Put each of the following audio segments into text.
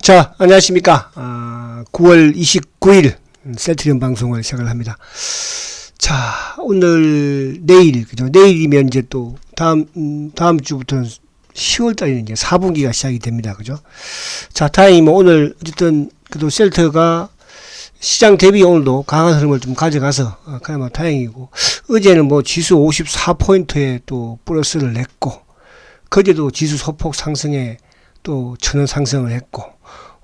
자, 안녕하십니까. 9월 29일 셀트리온 방송을 시작을 합니다. 자, 오늘, 내일, 그죠? 내일이면 이제 또 다음 주부터는 10월달에는 이제 4분기가 시작이 됩니다. 그죠? 자, 다행히 뭐 오늘, 어쨌든, 그래도 셀트가 시장 대비 오늘도 강한 흐름을 좀 가져가서, 그나마 다행이고, 어제는 뭐 지수 54포인트에 또 플러스를 냈고, 그제도 지수 소폭 상승에 또 1000원 상승을 했고,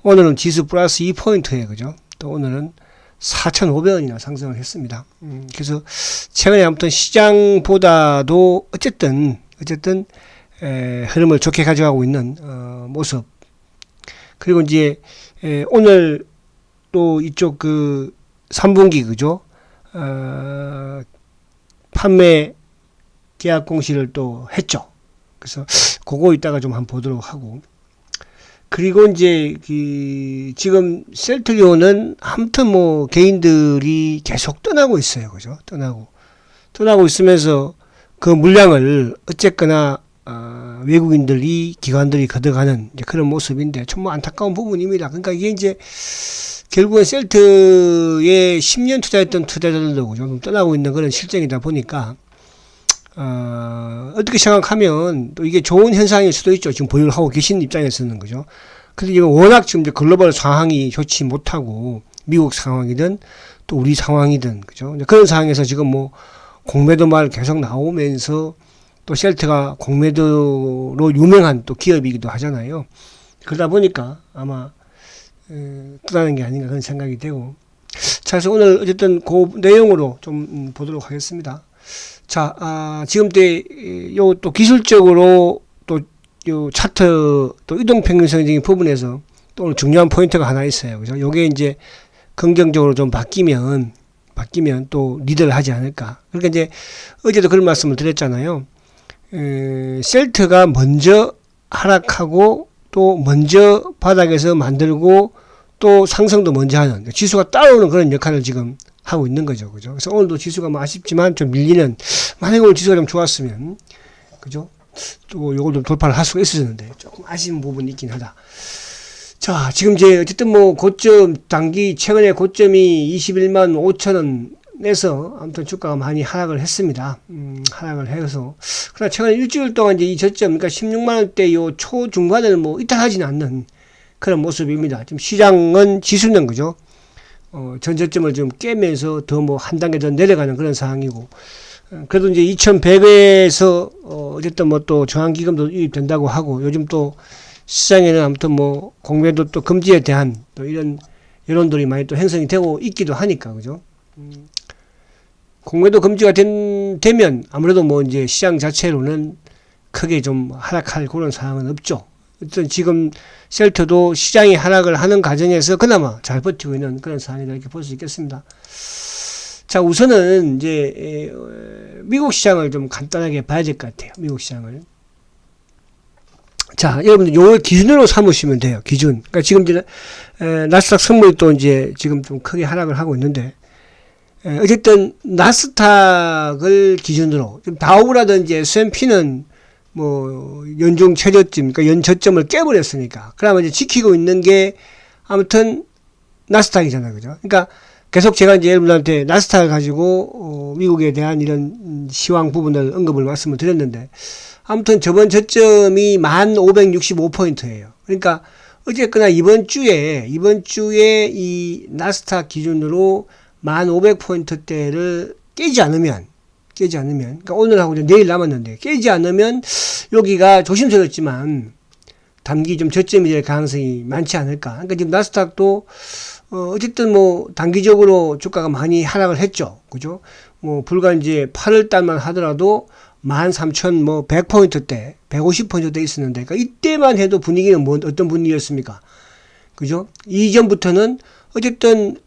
오늘은 지수 플러스 2포인트에, 그죠? 또 오늘은 4,500원이나 상승을 했습니다. 그래서 최근에 아무튼 시장보다도 어쨌든 흐름을 좋게 가져가고 있는 모습. 그리고 이제 오늘 또 이쪽 그 3분기, 그죠? 판매 계약 공시를 또 했죠. 그래서 그거 이따가 좀 한번 보도록 하고. 그리고 이제 지금 셀트리온은 아무튼 뭐 개인들이 계속 떠나고 있어요. 그죠? 떠나고 있으면서 그 물량을 어쨌거나 외국인들이 기관들이 걷어가는 이제 그런 모습인데 정말 안타까운 부분입니다. 그러니까 이게 이제 결국은 셀트에 10년 투자했던 투자자들도 그죠? 좀 떠나고 있는 그런 실정이다 보니까 어떻게 생각하면 또 이게 좋은 현상일 수도 있죠. 지금 보유를 하고 계신 입장에서는, 그죠? 근데 이거 워낙 지금 이제 글로벌 상황이 좋지 못하고 미국 상황이든 또 우리 상황이든, 그죠? 그런 상황에서 지금 뭐 공매도 말 계속 나오면서 또 셀트가 공매도로 유명한 또 기업이기도 하잖아요. 그러다 보니까 아마 떠나는 게 아닌가 그런 생각이 되고. 자, 그래서 오늘 어쨌든 그 내용으로 좀 보도록 하겠습니다. 자, 지금 요 또 기술적으로 또 요 차트 또 이동평균선적인 부분에서 또 오늘 중요한 포인트가 하나 있어요. 그죠? 요게 이제 긍정적으로 좀 바뀌면 또 리드를 하지 않을까. 그러니까 이제 어제도 그런 말씀을 드렸잖아요. 셀트가 먼저 하락하고 또 먼저 바닥에서 만들고 또 상승도 먼저 하는, 그러니까 지수가 따라오는 그런 역할을 지금 하고 있는 거죠. 그죠? 그래서 오늘도 지수가 뭐 아쉽지만 좀 밀리는, 만약에 오늘 지수가 좀 좋았으면, 그죠? 또 요걸 좀 돌파를 할 수가 있었는데, 조금 아쉬운 부분이 있긴 하다. 자, 지금 이제 어쨌든 뭐 고점, 최근에 고점이 21만 5천원에서 아무튼 주가가 많이 하락을 했습니다. 하락을 해서. 그러나 최근 일주일 동안 이제 이 저점, 그러니까 16만원대 요 초중반을 뭐 이탈하지는 않는 그런 모습입니다. 지금 시장은 지수는, 그죠? 전 저점을 좀 깨면서 더 뭐 한 단계 더 내려가는 그런 상황이고, 그래도 이제 2100에서 어쨌든 뭐 또 저항기금도 유입된다고 하고, 요즘 또 시장에는 아무튼 뭐 공매도 또 금지에 대한 또 이런 여론들이 많이 또 형성이 되고 있기도 하니까, 그죠? 공매도 금지가 되면 아무래도 뭐 이제 시장 자체로는 크게 좀 하락할 그런 상황은 없죠. 어쨌든 지금 셀트도 시장이 하락을 하는 과정에서 그나마 잘 버티고 있는 그런 상황이다 이렇게 볼 수 있겠습니다. 자, 우선은 이제 미국 시장을 좀 간단하게 봐야 될 것 같아요. 미국 시장을. 자, 여러분들 요걸 기준으로 삼으시면 돼요. 기준. 그러니까 지금 이제 나스닥 선물이 또 이제 지금 좀 크게 하락을 하고 있는데, 어쨌든 나스닥을 기준으로 좀 다우라든지 S&P는 뭐 연중 최저점, 그러니까 연저점을 깨버렸으니까. 그러면 이제 지키고 있는 게 아무튼 나스닥이잖아요, 그죠? 그러니까 계속 제가 이제 여러분들한테 나스닥을 가지고 미국에 대한 이런 시황 부분을 언급을 말씀을 드렸는데, 아무튼 저번 저점이 1565포인트예요. 그러니까 어쨌거나 이번 주에 이 나스닥 기준으로 1500포인트대를 깨지 않으면, 그러니까 오늘하고 내일 남았는데, 깨지 않으면 여기가 조심스럽지만 단기 좀 저점이 될 가능성이 많지 않을까. 그러니까 지금 나스닥도 어쨌든 뭐 단기적으로 주가가 많이 하락을 했죠. 그죠? 뭐 불과 이제 8월 달만 하더라도 13,100포인트대, 150포인트대 있었는데, 그러니까 이때만 해도 분위기는 어떤 분위기였습니까? 그죠? 이전부터는 어쨌든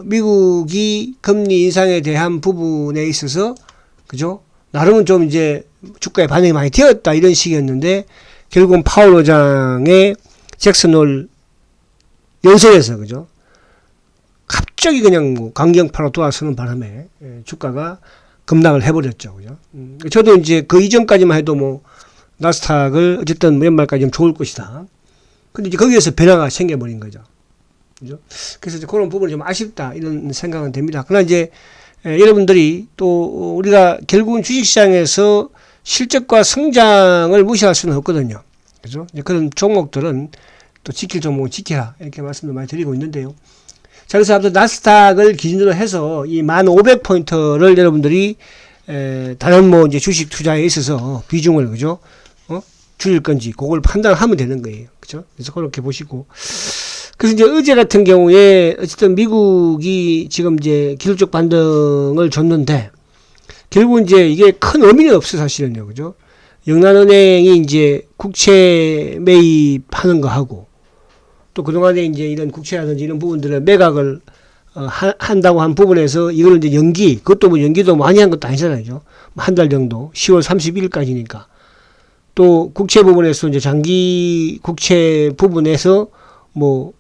미국이 금리 인상에 대한 부분에 있어서, 그죠? 나름은 좀 이제 주가에 반영이 많이 되었다 이런 식이었는데, 결국은 파월 의장의 잭슨 홀 연설에서, 그죠? 갑자기 그냥 뭐 강경파로 돌아서는 바람에 주가가 급락을 해버렸죠, 그죠? 저도 이제 그 이전까지만 해도 뭐 나스닥을 어쨌든 연말까지 좀 좋을 것이다. 근데 이제 거기에서 변화가 생겨버린 거죠. 그죠? 그래서 이제 그런 부분이 좀 아쉽다 이런 생각은 됩니다. 그러나 이제 여러분들이 또 우리가 결국은 주식시장에서 실적과 성장을 무시할 수는 없거든요. 그죠? 이제 그런 종목들은 또 지킬 종목은 지켜라 이렇게 말씀도 많이 드리고 있는데요. 자, 그래서 아무튼 나스닥을 기준으로 해서 이 1,500포인트를 여러분들이 다른 뭐 이제 주식 투자에 있어서 비중을 그죠? 줄일 건지 그걸 판단하면 되는 거예요. 그죠? 그래서 그렇게 보시고. 그래서 이제 어제 같은 경우에 어쨌든 미국이 지금 이제 기술적 반등을 줬는데 결국 이제 이게 큰 의미는 없어 사실은요. 그죠? 영란은행이 이제 국채 매입하는 거 하고 또 그동안에 이제 이런 국채라든지 이런 부분들을 매각을 한다고 한 부분에서 이걸 이제 연기, 그것도 뭐 연기도 많이 한 것도 아니잖아요. 그죠? 한 달 정도, 10월 31일까지니까. 또 국채 부분에서 이제 장기 국채 부분에서 뭐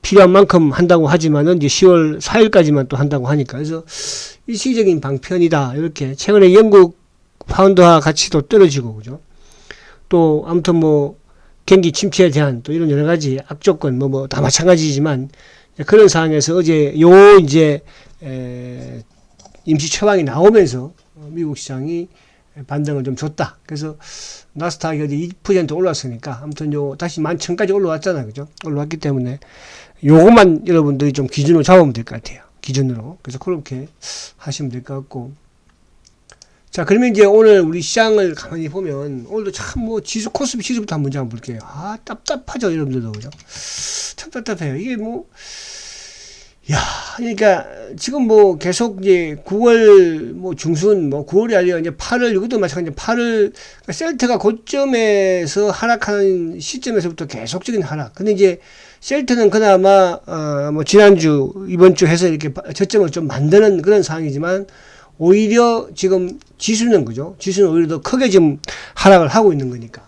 필요한 만큼 한다고 하지만은 이제 10월 4일까지만 또 한다고 하니까 그래서 일시적인 방편이다 이렇게 최근에 영국 파운드화 가치도 떨어지고 그죠. 또 아무튼 뭐 경기 침체에 대한 또 이런 여러 가지 악조건 뭐 다 마찬가지지만 그런 상황에서 어제 이제 임시 처방이 나오면서 미국 시장이 반등을 좀 줬다. 그래서 나스닥이 어디 2% 올랐으니까 아무튼 다시 11,000까지 올라왔잖아요. 그죠? 올라왔기 때문에 요것만 여러분들이 좀 기준으로 잡으면 될 것 같아요. 기준으로. 그래서 그렇게 하시면 될 것 같고. 자, 그러면 이제 오늘 우리 시장을 가만히 보면 오늘도 참 뭐 지수 코스피 지수부터 한번 먼저 한번 볼게요. 답답하죠, 여러분들도. 그죠? 참 답답해요. 이게 뭐 그러니까 지금 뭐 계속 이제 9월 뭐 중순 뭐 9월이 아니라 이제 8월 이것도 마찬가지 8월 그러니까 셀트가 고점에서 하락하는 시점에서부터 계속적인 하락. 근데 이제 셀트는 그나마 뭐 지난주 이번 주 해서 이렇게 저점을 좀 만드는 그런 상황이지만 오히려 지금 지수는 그죠? 지수는 오히려 더 크게 지금 하락을 하고 있는 거니까.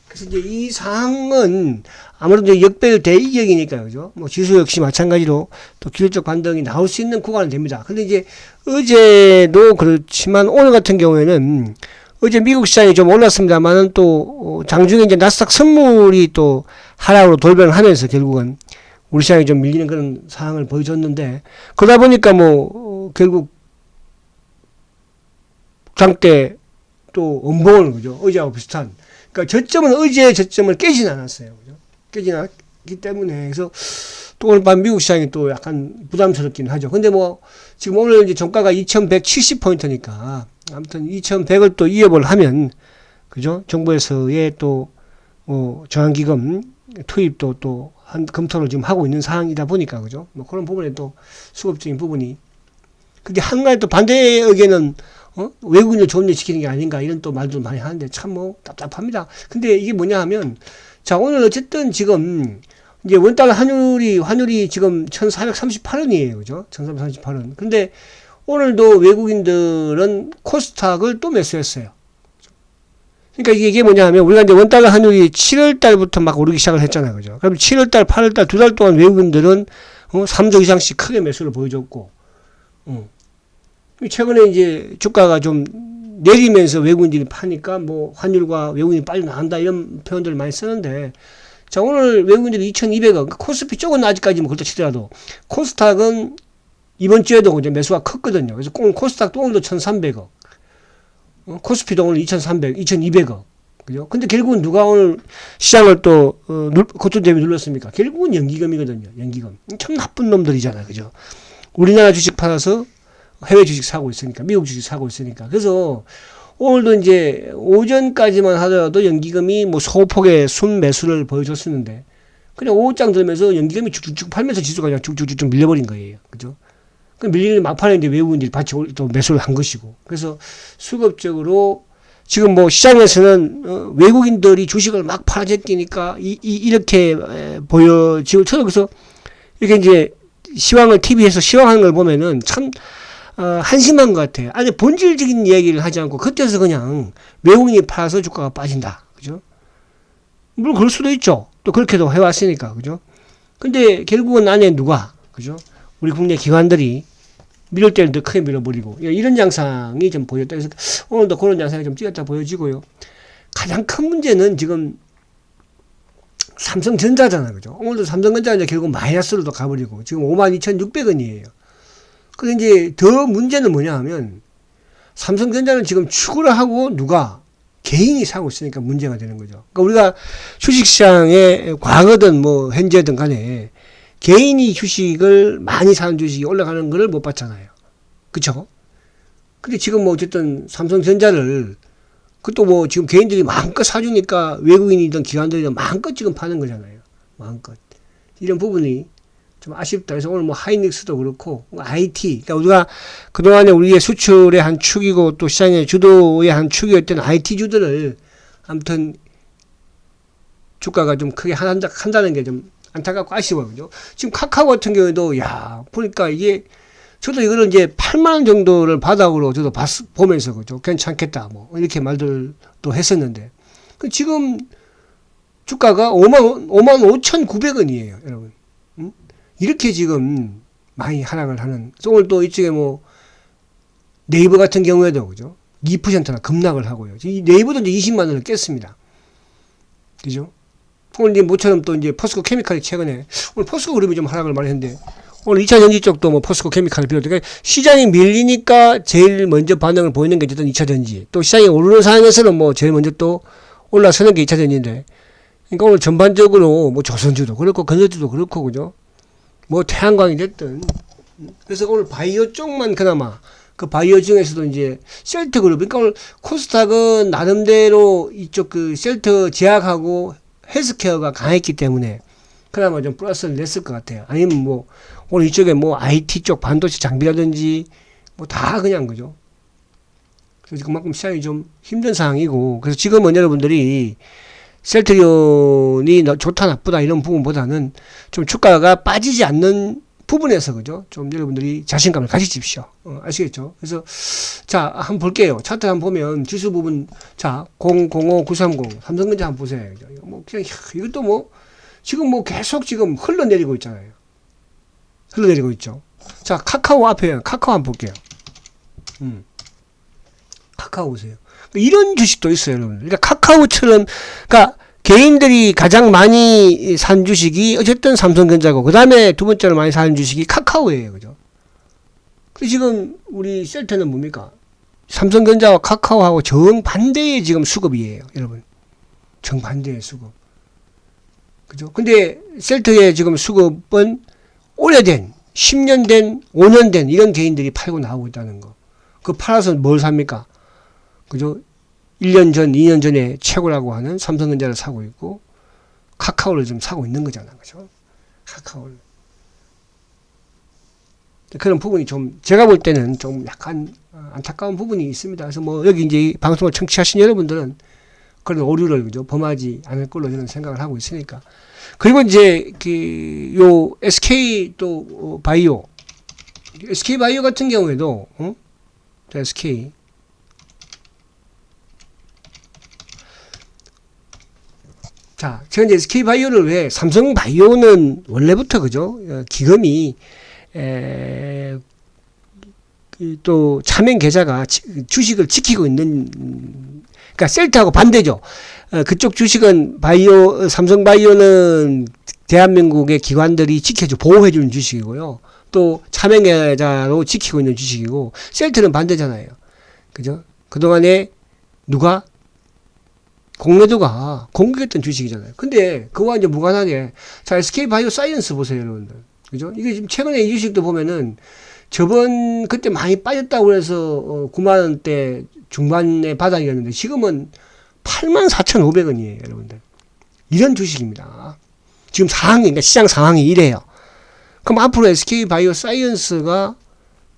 그래서 이제 이 상황은 아무래도 이제 역별 대이격이니까 그죠? 뭐 지수 역시 마찬가지로 또 기술적 반등이 나올 수 있는 구간은 됩니다. 근데 이제 어제도 그렇지만 오늘 같은 경우에는 어제 미국 시장이 좀 올랐습니다만은 또 장중에 이제 나스닥 선물이 또 하락으로 돌변을 하면서 결국은 우리 시장이 좀 밀리는 그런 상황을 보여줬는데 그러다 보니까 뭐 결국 장대 또 음봉을 그죠? 어제하고 비슷한. 그러니까 저점은 어제의 저점을 깨진 않았어요. 그죠? 깨진 않았기 때문에 그래서 또 오늘 밤 미국 시장이 또 약간 부담스럽긴 하죠. 근데 뭐 지금 오늘 이제 종가가 2170포인트니까 아무튼 2100을 또 이어볼 하면 그죠? 정부에서의 또 저항기금 투입도 또 검토를 지금 하고 있는 상황이다 보니까 그죠? 뭐 그런 부분에 또 수급적인 부분이 근데 한가지 또 반대의 의견은 외국인을 좋은 일 시키는 게 아닌가 이런 또 말도 많이 하는데 참 뭐 답답합니다. 근데 이게 뭐냐 하면 자 오늘 어쨌든 지금 이제 원달러 환율이 지금 1438원이에요. 그죠? 1438원. 근데 오늘도 외국인들은 코스닥을 또 매수했어요. 그러니까 이게 뭐냐 하면 우리가 이제 원달러 환율이 7월 달부터 막 오르기 시작을 했잖아요. 그죠? 그럼 7월 달, 8월 달 두 달 동안 외국인들은 3조 이상씩 크게 매수를 보여줬고 최근에 이제 주가가 좀 내리면서 외국인들이 파니까 뭐 환율과 외국인이 빨리 나간다 이런 표현들을 많이 쓰는데 자 오늘 외국인들이 2200원 코스피 쪽은 아직까지 뭐 그렇다 치더라도 코스닥은 이번 주에도 이제 매수가 컸거든요. 그래서 코스닥도 오늘도 1300억 코스피도 오늘 2300, 2200억 그죠? 근데 결국은 누가 오늘 시장을 또 고점 대비 눌렀습니까? 결국은 연기금이거든요. 연기금 참 나쁜 놈들이잖아요. 그죠? 우리나라 주식 팔아서 해외 주식 사고 있으니까, 미국 주식 사고 있으니까. 그래서 오늘도 이제 오전까지만 하더라도 연기금이 뭐 소폭의 순매수를 보여줬었는데, 그냥 오후장 들면서 연기금이 쭉쭉쭉 팔면서 지수가 그냥 쭉쭉쭉 밀려버린 거예요. 그죠? 그 밀리는 막판에 이제 외국인들이 같이 또 매수를 한 것이고. 그래서 수급적으로 지금 뭐 시장에서는 외국인들이 주식을 막 팔아제끼니까 이렇게 보여지고, 저는 그래서 이렇게 이제 시황을 TV에서 시황하는 걸 보면은 참 한심한 것 같아요. 아니 본질적인 이야기를 하지 않고 그때서 그냥 외국인이 팔아서 주가가 빠진다. 그죠? 물론 그럴 수도 있죠. 또 그렇게도 해왔으니까. 그죠? 근데 결국은 안에 누가, 그죠? 우리 국내 기관들이 밀을 때는 더 크게 밀어버리고 이런 양상이 좀 보였다. 그래서 오늘도 그런 양상이 좀 찌었다 보여지고요. 가장 큰 문제는 지금 삼성전자잖아, 그죠? 오늘도 삼성전자 이제 결국 마이너스로도 가버리고 지금 52,600원이에요. 근데 이제 더 문제는 뭐냐 하면 삼성전자는 지금 추구를 하고 누가 개인이 사고 있으니까 문제가 되는 거죠. 그러니까 우리가 주식시장에 과거든 뭐 현재든 간에 개인이 주식을 많이 사는 주식이 올라가는 거를 못 봤잖아요. 그쵸? 근데 지금 뭐 어쨌든 삼성전자를 그것도 뭐 지금 개인들이 마음껏 사주니까 외국인이든 기관들이든 마음껏 지금 파는 거잖아요. 마음껏. 이런 부분이 좀 아쉽다. 그래서 오늘 뭐 하이닉스도 그렇고 IT. 그러니까 우리가 그동안에 우리의 수출의 한 축이고 또 시장의 주도의 한 축이었던 IT주들을 아무튼 주가가 좀 크게 한다는 게 좀 안타깝고 아쉬워요. 그죠? 지금 카카오 같은 경우에도 야, 보니까 이게 저도 이거를 이제 8만 원 정도를 바닥으로 저도 보면서 그죠? 괜찮겠다. 뭐 이렇게 말들도 했었는데 지금 주가가 5만 5,900원이에요, 여러분. 이렇게 지금 많이 하락을 하는. 오늘 또 이쪽에 뭐 네이버 같은 경우에도 그죠? 2%나 급락을 하고요. 이 네이버도 이제 20만 원을 깼습니다. 그죠? 오늘 이제 모처럼 또 이제 포스코 케미칼이 최근에 오늘 포스코 그룹이 좀 하락을 많이 했는데 오늘 2차 전지 쪽도 뭐 포스코 케미칼을 비롯해 그러니까 시장이 밀리니까 제일 먼저 반응을 보이는 게 어쨌든 2차 전지. 또 시장이 오르는 상황에서는 뭐 제일 먼저 또 올라서는 게 2차 전지인데. 그러니까 오늘 전반적으로 뭐 조선주도 그렇고 건설주도 그렇고 그죠? 뭐 태양광이 됐든. 그래서 오늘 바이오 쪽만 그나마 그 바이오 중에서도 이제 셀트 그룹. 그러니까 오늘 코스닥은 나름대로 이쪽 그 셀트 제약하고 헬스케어가 강했기 때문에 그나마 좀 플러스를 냈을 것 같아요. 아니면 뭐 오늘 이쪽에 뭐 IT 쪽 반도체 장비라든지 뭐 다 그냥 그죠. 그래서 그만큼 시장이 좀 힘든 상황이고 그래서 지금은 여러분들이 셀트리온이 좋다 나쁘다 이런 부분보다는 좀 주가가 빠지지 않는 부분에서 그죠. 좀 여러분들이 자신감을 가지십시오. 아시겠죠? 그래서 자 한번 볼게요. 차트 한번 보면 지수 부분 자 005930 삼성전자 한번 보세요. 뭐 그냥 이것도 뭐 지금 뭐 계속 지금 흘러내리고 있잖아요. 흘러내리고 있죠. 자 카카오 앞에 카카오 한번 볼게요. 카카오 보세요. 이런 주식도 있어요, 여러분. 그러니까 카카오처럼, 그러니까 개인들이 가장 많이 산 주식이 어쨌든 삼성전자고, 그 다음에 두 번째로 많이 사는 주식이 카카오예요, 그죠? 근데 지금 우리 셀트는 뭡니까? 삼성전자와 카카오하고 정반대의 지금 수급이에요, 여러분. 정반대의 수급. 그죠? 근데 셀트의 지금 수급은 오래된, 10년 된, 5년 된 이런 개인들이 팔고 나오고 있다는 거. 그 팔아서 뭘 삽니까? 그죠? 1년 전, 2년 전에 최고라고 하는 삼성전자를 사고 있고, 카카오를 좀 사고 있는 거잖아. 그죠? 카카오를. 그런 부분이 좀, 제가 볼 때는 좀 약간 안타까운 부분이 있습니다. 그래서 뭐, 여기 이제 이 방송을 청취하신 여러분들은 그런 오류를, 그죠? 범하지 않을 걸로 저는 생각을 하고 있으니까. 그리고 이제, 요, SK 또, 바이오. SK 바이오 같은 경우에도, SK. 자, 제가 이제 SK바이오를 왜, 삼성바이오는 원래부터, 그죠? 기금이, 또, 차명 계좌가 주식을 지키고 있는, 그러니까 셀트하고 반대죠. 그쪽 주식은 삼성바이오는 대한민국의 기관들이 지켜줘, 보호해주는 주식이고요. 또, 차명 계좌로 지키고 있는 주식이고, 셀트는 반대잖아요. 그죠? 그동안에 누가? 공매도가 공격했던 주식이잖아요. 근데 그와 이제 무관하게 자 SK 바이오 사이언스 보세요, 여러분들. 그죠? 이게 지금 최근에 이 주식도 보면은 저번 그때 많이 빠졌다고 해서 9만 원대 중반의 바닥이었는데 지금은 84,500원이에요, 여러분들. 이런 주식입니다. 지금 상황이 그러니까 시장 상황이 이래요. 그럼 앞으로 SK 바이오 사이언스가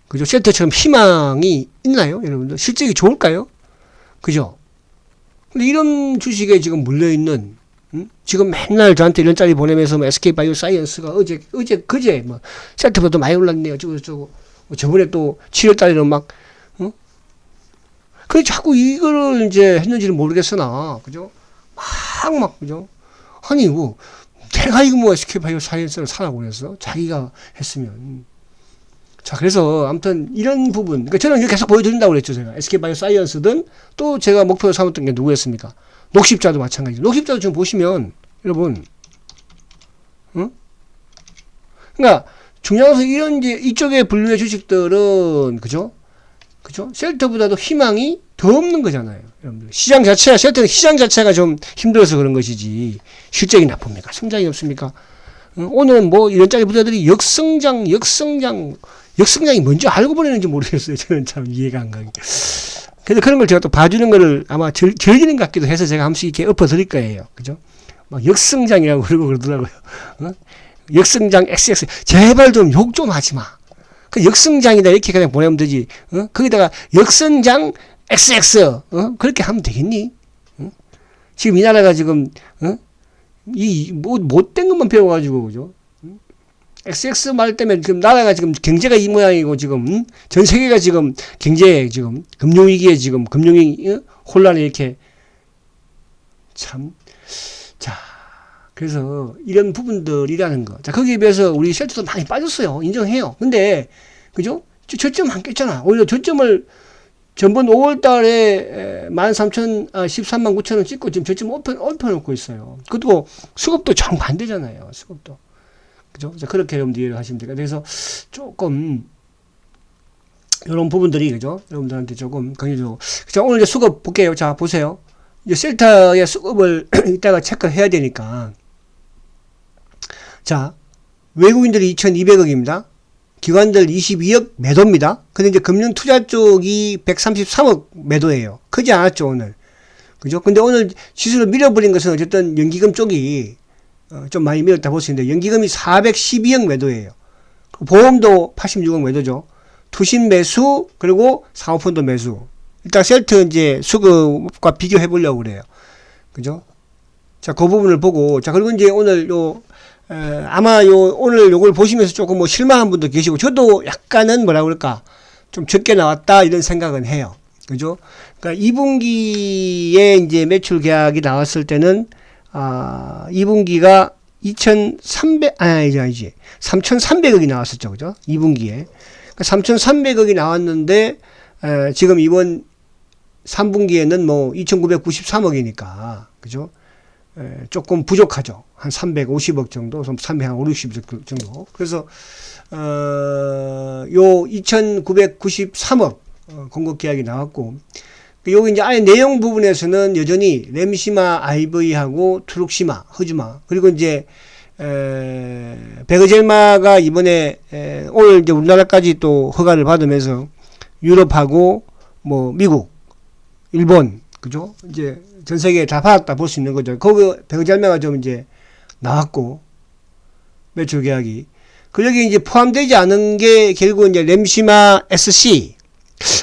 그죠? 셀트처럼 희망이 있나요, 여러분들? 실적이 좋을까요? 그죠? 근데 이런 주식에 지금 물려있는, 지금 맨날 저한테 이런 짤이 보내면서 뭐 SK 바이오 사이언스가 그제, 뭐, 셀트보다 많이 올랐네요. 어쩌고. 뭐 저번에 또 7월달에는 막, 그래, 자꾸 이거를 이제 했는지는 모르겠으나, 그죠? 그죠? 아니, 뭐, 내가 이거 뭐 SK 바이오 사이언스를 사라고 그랬어? 자기가 했으면. 자, 그래서 아무튼 이런 부분, 그러니까 저는 이거 계속 보여드린다고 그랬죠, 제가. SK바이오 사이언스든 또 제가 목표로 삼았던 게 누구였습니까? 녹십자도 마찬가지죠. 녹십자도 지금 보시면, 여러분, 응? 그러니까 중요한 것은 이런 이제 이쪽에 분류의 주식들은 그죠? 셀터보다도 희망이 더 없는 거잖아요. 여러분들. 셀터는 시장 자체가 좀 힘들어서 그런 것이지 실적이 나쁩니까? 성장이 없습니까? 오늘은 뭐 이런 짜리 부자들이 역성장이 뭔지 알고 보내는지 모르겠어요. 저는 참 이해가 안 가게. 그래서 그런 걸 제가 또 봐주는 거를 아마 즐기는 것 같기도 해서 제가 한 번씩 이렇게 엎어드릴 거예요. 그죠? 막 역성장이라고 그러더라고요. 역성장 XX. 제발 좀 욕 좀 하지 마. 그 역성장이다 이렇게 그냥 보내면 되지. 거기다가 역성장 XX 그렇게 하면 되겠니? 지금 이 나라가 지금 이 뭐 못된 것만 배워가지고 그죠? XX 말 때문에 지금 나라가 지금 경제가 이 모양이고 지금 전 세계가 지금 경제 지금 금융위기에 지금 금융위 혼란에 이렇게 참 자. 그래서 이런 부분들이라는 거. 자, 거기에 비해서 우리 셀트도 많이 빠졌어요. 인정해요. 근데, 그죠? 저점 안 깼잖아. 오히려 저점을 전번 5월 달에 13만 9천 원 찍고 지금 저점 엎어놓고 있어요. 그것도 수급도 정반대잖아요. 수급도. 그죠? 자, 그렇게 여러분들 이해를 하시면 돼요. 그래서 조금, 이런 부분들이, 그죠? 여러분들한테 조금 강조적으로. 자, 오늘 이제 수급 볼게요. 자, 보세요. 이제 셀타의 수급을 이따가 체크해야 되니까. 자, 외국인들이 2,200억입니다. 기관들 22억 매도입니다. 근데 이제 금융 투자 쪽이 133억 매도예요. 크지 않았죠, 오늘. 그죠? 근데 오늘 지수를 밀어버린 것은 어쨌든 연기금 쪽이 좀 많이 밀었다 볼 수 있는데, 연기금이 412억 매도예요. 보험도 86억 매도죠. 투신 매수, 그리고 사모펀드 매수. 일단 셀트 이제 수급과 비교해 보려고 그래요. 그죠? 자, 그 부분을 보고, 자, 그리고 이제 오늘 아마 오늘 요걸 보시면서 조금 뭐 실망한 분도 계시고, 저도 약간은 뭐라 그럴까, 좀 적게 나왔다, 이런 생각은 해요. 그죠? 그러니까 2분기에 이제 매출 계약이 나왔을 때는, 2분기가 3,300억이 나왔었죠. 그죠? 2분기에. 그러니까 3,300억이 나왔는데, 지금 이번 3분기에는 뭐 2,993억이니까, 그죠? 조금 부족하죠. 한 350억 정도, 350억 정도. 그래서, 요 2,993억 공급 계약이 나왔고, 여기 이제 아예 내용 부분에서는 여전히 램시마 IV하고 트룩시마, 허즈마, 그리고 이제, 베그젤마가 이번에, 오늘 이제 우리나라까지 또 허가를 받으면서 유럽하고 뭐 미국, 일본, 그죠? 이제 전 세계에 다 받았다 볼 수 있는 거죠. 거기 베그젤마가 좀 이제 나왔고, 매출 계약이. 그 여기 이제 포함되지 않은 게 결국 이제 램시마 SC.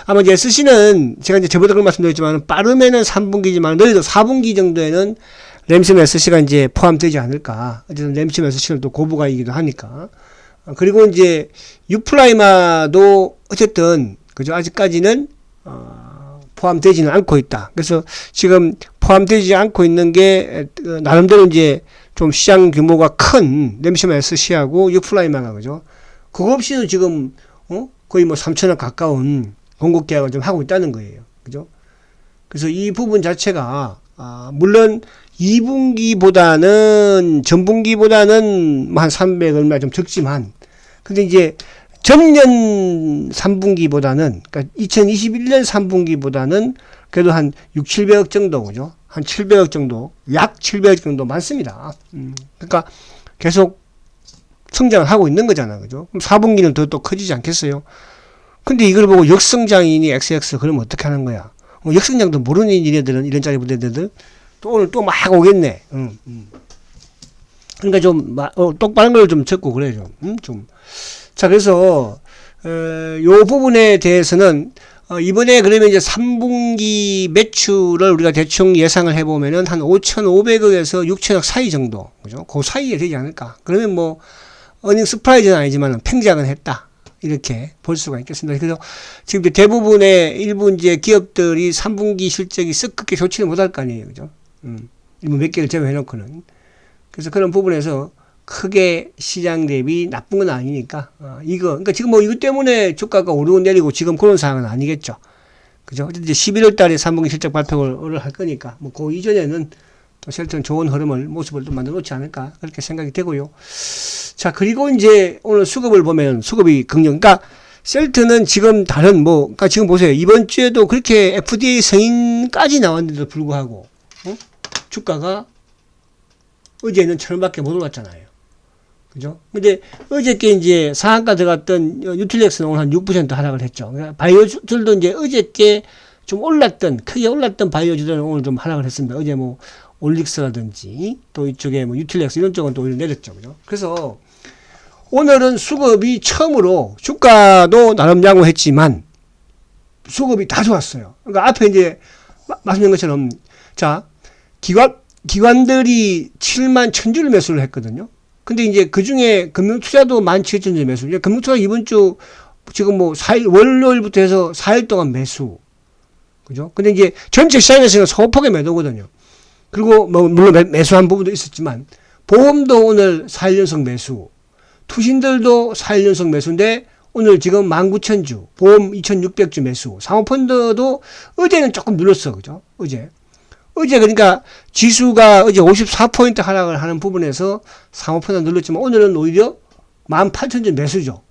아마 이제 SC는 제가 이제 저번에 그런 말씀드렸지만 빠르면은 3분기지만 너희도 4분기 정도에는 램시마 SC가 이제 포함되지 않을까. 어쨌든 램시마 SC는 또 고부가이기도 하니까. 그리고 이제 유플라이마도 어쨌든 그죠? 아직까지는 포함되지는 않고 있다. 그래서 지금 포함되지 않고 있는 게 나름대로 이제 좀 시장 규모가 큰 램시마 SC하고 유플라이마가 그죠? 그거 없이는 지금 거의 뭐 3천억 가까운 공급 계약을 좀 하고 있다는 거예요. 그죠? 그래서 이 부분 자체가 물론 2분기보다는 전분기보다는 한 300 얼마 좀 적지만 근데 이제 전년 3분기보다는 그러니까 2021년 3분기보다는 그래도 한 6, 700억 정도 그죠? 한 700억 정도 약 700억 정도 많습니다. 그러니까 계속 성장을 하고 있는 거잖아. 그죠? 그럼 4분기는 더 또 커지지 않겠어요? 근데 이걸 보고 역성장이니 XX 그러면 어떻게 하는 거야? 역성장도 모르는 이네들은 이런 짜리 부대들 또 오늘 또 막 오겠네. 그러니까 좀 똑바른 걸 좀 적고 그래 좀. 자 그래서 요 부분에 대해서는 이번에 그러면 이제 3분기 매출을 우리가 대충 예상을 해보면은 한 5,500억에서 6천억 사이 정도, 그죠? 그 사이에 되지 않을까? 그러면 뭐 어닝 서프라이즈는 아니지만 팽장은 했다. 이렇게 볼 수가 있겠습니다. 그래서 지금 대부분의 일부 이제 기업들이 3분기 실적이 썩 그렇게 좋지는 못할 거 아니에요. 그죠? 일부 몇 개를 제외해놓고는. 그래서 그런 부분에서 크게 시장 대비 나쁜 건 아니니까, 그러니까 지금 뭐 이것 때문에 주가가 오르고 내리고 지금 그런 상황은 아니겠죠. 그죠? 이제 11월 달에 3분기 실적 발표를 할 거니까, 뭐 그 이전에는 또 셀트는 좋은 모습을 또 만들어 놓지 않을까 그렇게 생각이 되고요. 자, 그리고 이제 오늘 수급을 보면 수급이 긍정. 그러니까 셀트는 지금 다른 그러니까 지금 보세요. 이번 주에도 그렇게 FDA 승인까지 나왔는데도 불구하고 주가가 어제는 1,000원밖에 못 올랐잖아요. 그죠? 근데 어저께 이제 상한가 들어갔던 뉴틸렉스는 오늘 한 6% 하락을 했죠. 그러니까 바이오주들도 이제 어저께 좀 크게 올랐던 바이오주들은 오늘 좀 하락을 했습니다. 어제 올릭스라든지 또 이쪽에 뉴틸렉스 이런 쪽은 또 오히려 내렸죠. 그죠? 그래서 오늘은 수급이 처음으로 주가도 나름 양호했지만 수급이 다 좋았어요. 그러니까 앞에 이제 말씀드린 것처럼 자, 기관들이 7만 1,000주를 매수를 했거든요. 근데 이제 그 중에 금융투자도 17,000주 매수. 금융투자 이번 주 지금 4일, 월요일부터 해서 4일 동안 매수. 그죠? 근데 이제 전체 시장에서는 소폭의 매도거든요. 그리고 물론 매수한 부분도 있었지만 보험도 오늘 4일 연속 매수. 투신들도 4일 연속 매수인데 오늘 지금 19,000주, 보험 2,600주 매수. 사모펀드도 어제는 조금 눌렀어. 그죠? 어제 그러니까 지수가 어제 54포인트 하락을 하는 부분에서 사모펀드 눌렀지만 오늘은 오히려 18,000주 매수죠.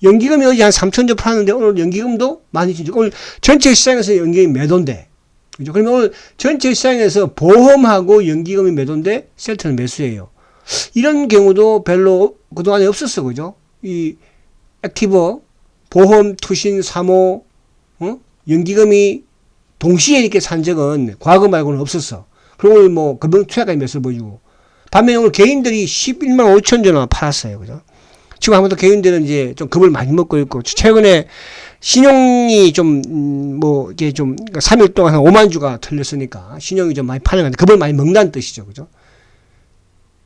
연기금이 어제 한 3,000주 팔았는데 오늘 연기금도 12,000주. 오늘 전체 시장에서 연기금이 매도인데. 그죠? 그러면 오늘 전체 시장에서 보험하고 연기금이 매도인데 셀트는 매수예요. 이런 경우도 별로 그동안에 없었어. 그죠? 이 액티버, 보험, 투신, 사모, 연기금이 동시에 이렇게 산 적은 과거 말고는 없었어. 그리고 오늘 금융투자까지 매수를 보여주고. 반면에 오늘 개인들이 11만 5천 주나 팔았어요. 그죠? 지금 아무래도 개인들은 이제 좀 겁을 많이 먹고 있고, 최근에 신용이 이게 3일 동안 한 5만 주가 털렸으니까 신용이 좀 많이 파는 건데, 겁을 많이 먹는다는 뜻이죠. 그죠?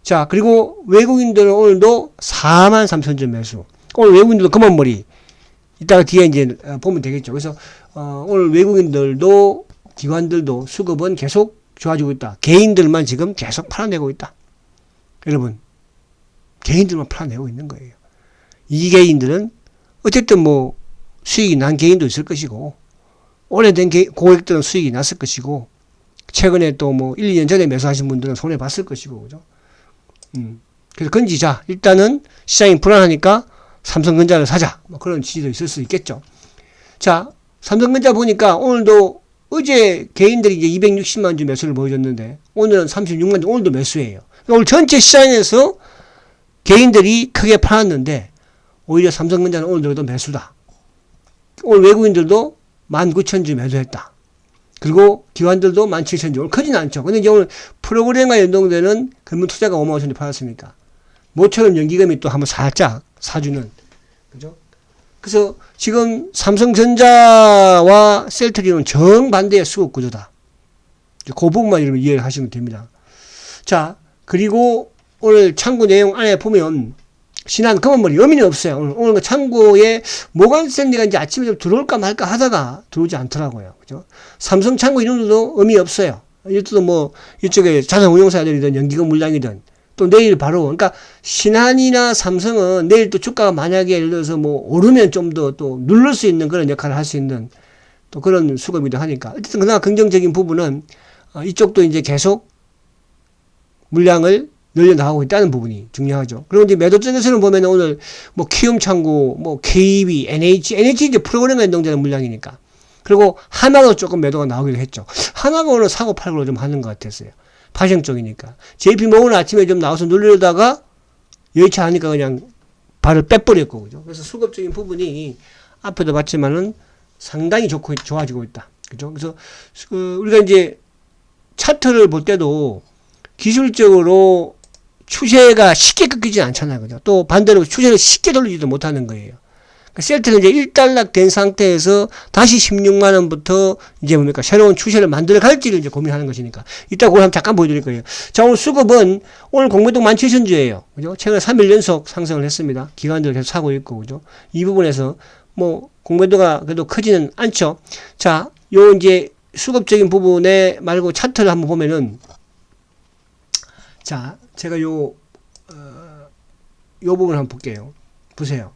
자, 그리고 외국인들은 오늘도 4만 3천 주 매수. 오늘 외국인들도 검은머리. 이따가 뒤에 이제 보면 되겠죠. 그래서 오늘 외국인들도 기관들도 수급은 계속 좋아지고 있다. 개인들만 지금 계속 팔아내고 있다. 여러분, 개인들만 팔아내고 있는 거예요. 이 개인들은 어쨌든 수익이 난 개인도 있을 것이고, 오래된 고객들은 수익이 났을 것이고, 최근에 또 1, 2년 전에 매수하신 분들은 손해 봤을 것이고, 그죠? 그래서 건지자. 일단은 시장이 불안하니까 삼성전자를 사자. 그런 지지도 있을 수 있겠죠. 자, 삼성전자 보니까 오늘도 어제 개인들이 이제 260만 주 매수를 보여줬는데 오늘은 36만 주, 오늘도 매수예요. 그러니까 오늘 전체 시장에서 개인들이 크게 팔았는데 오히려 삼성전자는 오늘도 매수다. 오늘 외국인들도 19,000주 매수했다. 그리고 기관들도 17,000주. 오늘 크지는 않죠. 근데 이제 오늘 프로그램과 연동되는 금융투자가 5만 5천 주 팔았으니까 모처럼 연기금이 또 한번 살짝 사주는, 그죠? 그래서 지금 삼성전자와 셀트리온은 정반대의 수급 구조다. 그 부분만 이해를 하시면 됩니다. 자, 그리고 오늘 창구 내용 안에 보면 신한 검은머리 의미는 없어요. 오늘 창구에 모건스탠리가 이제 아침에 좀 들어올까 말까 하다가 들어오지 않더라고요. 그죠? 삼성 창구 이름도 의미 없어요. 이것도 이쪽에 자산운용사들이든 연기금 물량이든 또 내일 바로, 그러니까 신한이나 삼성은 내일 또 주가가 만약에 예를 들어서 오르면 좀 더 또 누를 수 있는 그런 역할을 할 수 있는 또 그런 수급이기도 하니까. 어쨌든 그나마 긍정적인 부분은 이쪽도 이제 계속 물량을 늘려나가고 있다는 부분이 중요하죠. 그리고 이제 매도 쪽에서는 보면 오늘 키움창구, KB, NH 이제 프로그램에 연동되는 물량이니까. 그리고 하나도 조금 매도가 나오기도 했죠. 하나가 오늘 사고 팔고로 좀 하는 것 같았어요. 파생 쪽이니까. JP모건 아침에 좀 나와서 누르려다가 여의치 않으니까 그냥 발을 빼버렸고, 그죠? 그래서 수급적인 부분이 앞에도 봤지만은 상당히 좋아지고 있다. 그죠? 그래서 우리가 이제 차트를 볼 때도 기술적으로 추세가 쉽게 꺾이지 않잖아요. 그죠? 또 반대로 추세를 쉽게 돌리지도 못하는 거예요. 셀트는 이제 1달락 된 상태에서 다시 16만원부터 이제 새로운 추세를 만들어 갈지를 이제 고민하는 것이니까. 이따 그걸 한번 잠깐 보여드릴 거예요. 자, 오늘 수급은 오늘 공매도 17,000주예요. 그죠? 최근에 3일 연속 상승을 했습니다. 기관들 계속 사고 있고, 그죠? 이 부분에서 공매도가 그래도 크지는 않죠. 자, 요 이제 수급적인 부분에 말고 차트를 한번 보면은, 자, 제가 요 부분 한번 볼게요. 보세요.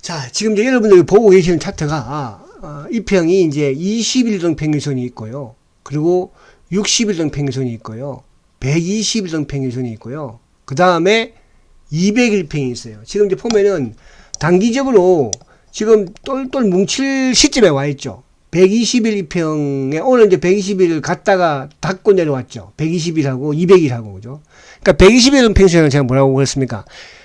자, 지금 이제 여러분들이 보고 계시는 차트가, 이평이 이제 21종 평균선이 있고요. 그리고 60일 등평균선이 있고요. 120일 등평균선이 있고요. 그 다음에 200일 평이 있어요. 지금 이제 보면은 단기적으로 지금 똘똘 뭉칠 시점에 와 있죠. 120일 이평에 오늘 이제 120일을 갔다가 닫고 내려왔죠. 120일하고 200일하고 그죠. 그러니까 120일 평균선은 제가 뭐라고 그랬습니까?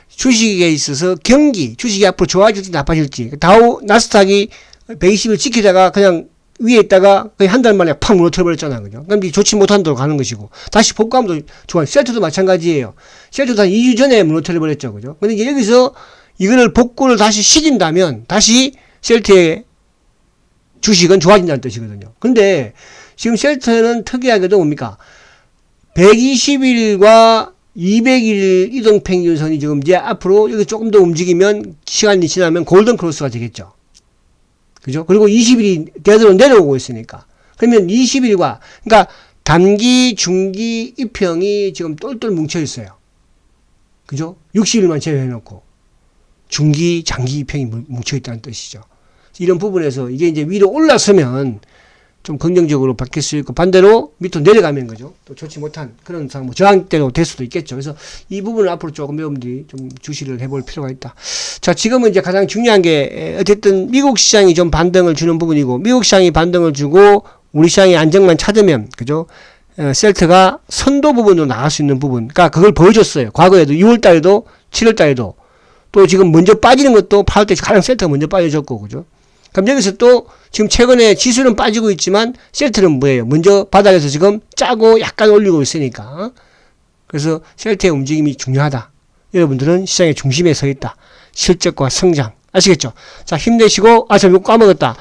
주식에 있어서 경기, 주식이 앞으로 좋아질지 나빠질지 다우 나스닥이 120일 지키다가 그냥 위에 있다가 거의 한 달 만에 팍 무너뜨려 버렸잖아. 그죠? 그럼 이제 좋지 못한 데로 가는 것이고 다시 복구하면 좋아요. 셀트도 마찬가지예요. 셀트도 한 2주 전에 무너뜨려 버렸죠. 그죠? 근데 이제 여기서 이거를 복구를 다시 시킨다면 다시 셀트의 주식은 좋아진다는 뜻이거든요. 근데 지금 셀트는 특이하게도 뭡니까? 120일과 200일 이동평균선이 지금 이제 앞으로 여기 조금 더 움직이면 시간이 지나면 골든 크로스가 되겠죠. 그죠? 그리고 20일이 되도록 내려오고 있으니까. 그러면 20일과, 그러니까 단기, 중기, 이평이 지금 똘똘 뭉쳐 있어요. 그죠? 60일만 제외해놓고. 중기, 장기 이평이 뭉쳐 있다는 뜻이죠. 이런 부분에서 이게 이제 위로 올라서면 좀 긍정적으로 바뀔 수 있고 반대로 밑으로 내려가면 거죠. 또 좋지 못한 그런 상황, 뭐 저항대로 될 수도 있겠죠. 그래서 이 부분을 앞으로 조금 여러분들이 좀 주시를 해볼 필요가 있다. 자, 지금은 이제 가장 중요한 게 어쨌든 미국 시장이 좀 반등을 주는 부분이고 미국 시장이 반등을 주고 우리 시장이 안정만 찾으면 그죠. 셀트가 선도 부분으로 나갈 수 있는 부분. 그러니까 그걸 보여줬어요. 과거에도 6월 달에도 7월 달에도 또 지금 먼저 빠지는 것도 8월 때 가장 셀트가 먼저 빠져줬고 그죠. 그럼 여기서 또 지금 최근에 지수는 빠지고 있지만 셀트는 뭐예요? 먼저 바닥에서 지금 짜고 약간 올리고 있으니까. 그래서 셀트의 움직임이 중요하다. 여러분들은 시장의 중심에 서 있다. 실적과 성장. 아시겠죠? 자, 힘내시고, 저 이거 까먹었다.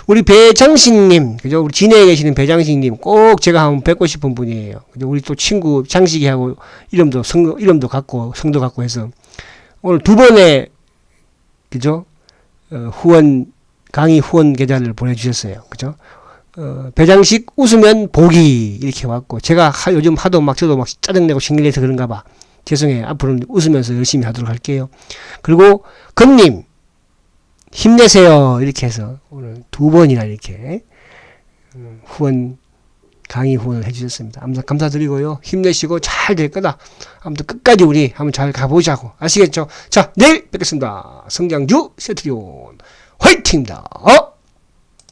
우리 배장식님, 그죠? 우리 진해에 계시는 배장식님, 꼭 제가 한번 뵙고 싶은 분이에요. 그죠? 우리 또 친구 장식이하고 이름도 같고, 성도 같고 해서 오늘 두 번의, 그죠? 강의 후원 계좌를 보내주셨어요. 그죠? 배장식 웃으면 복이 이렇게 왔고, 제가 요즘 하도 저도 막 짜증내고 신경내서 그런가 봐. 죄송해요. 앞으로는 웃으면서 열심히 하도록 할게요. 그리고 금님, 힘내세요. 이렇게 해서 오늘 두 번이나 이렇게 강의 후원을 해주셨습니다. 아무튼 감사드리고요. 힘내시고 잘 될 거다. 아무튼 끝까지 우리 한번 잘 가보자고. 아시겠죠? 자, 내일 뵙겠습니다. 성장주 세트리온 화이팅입니다.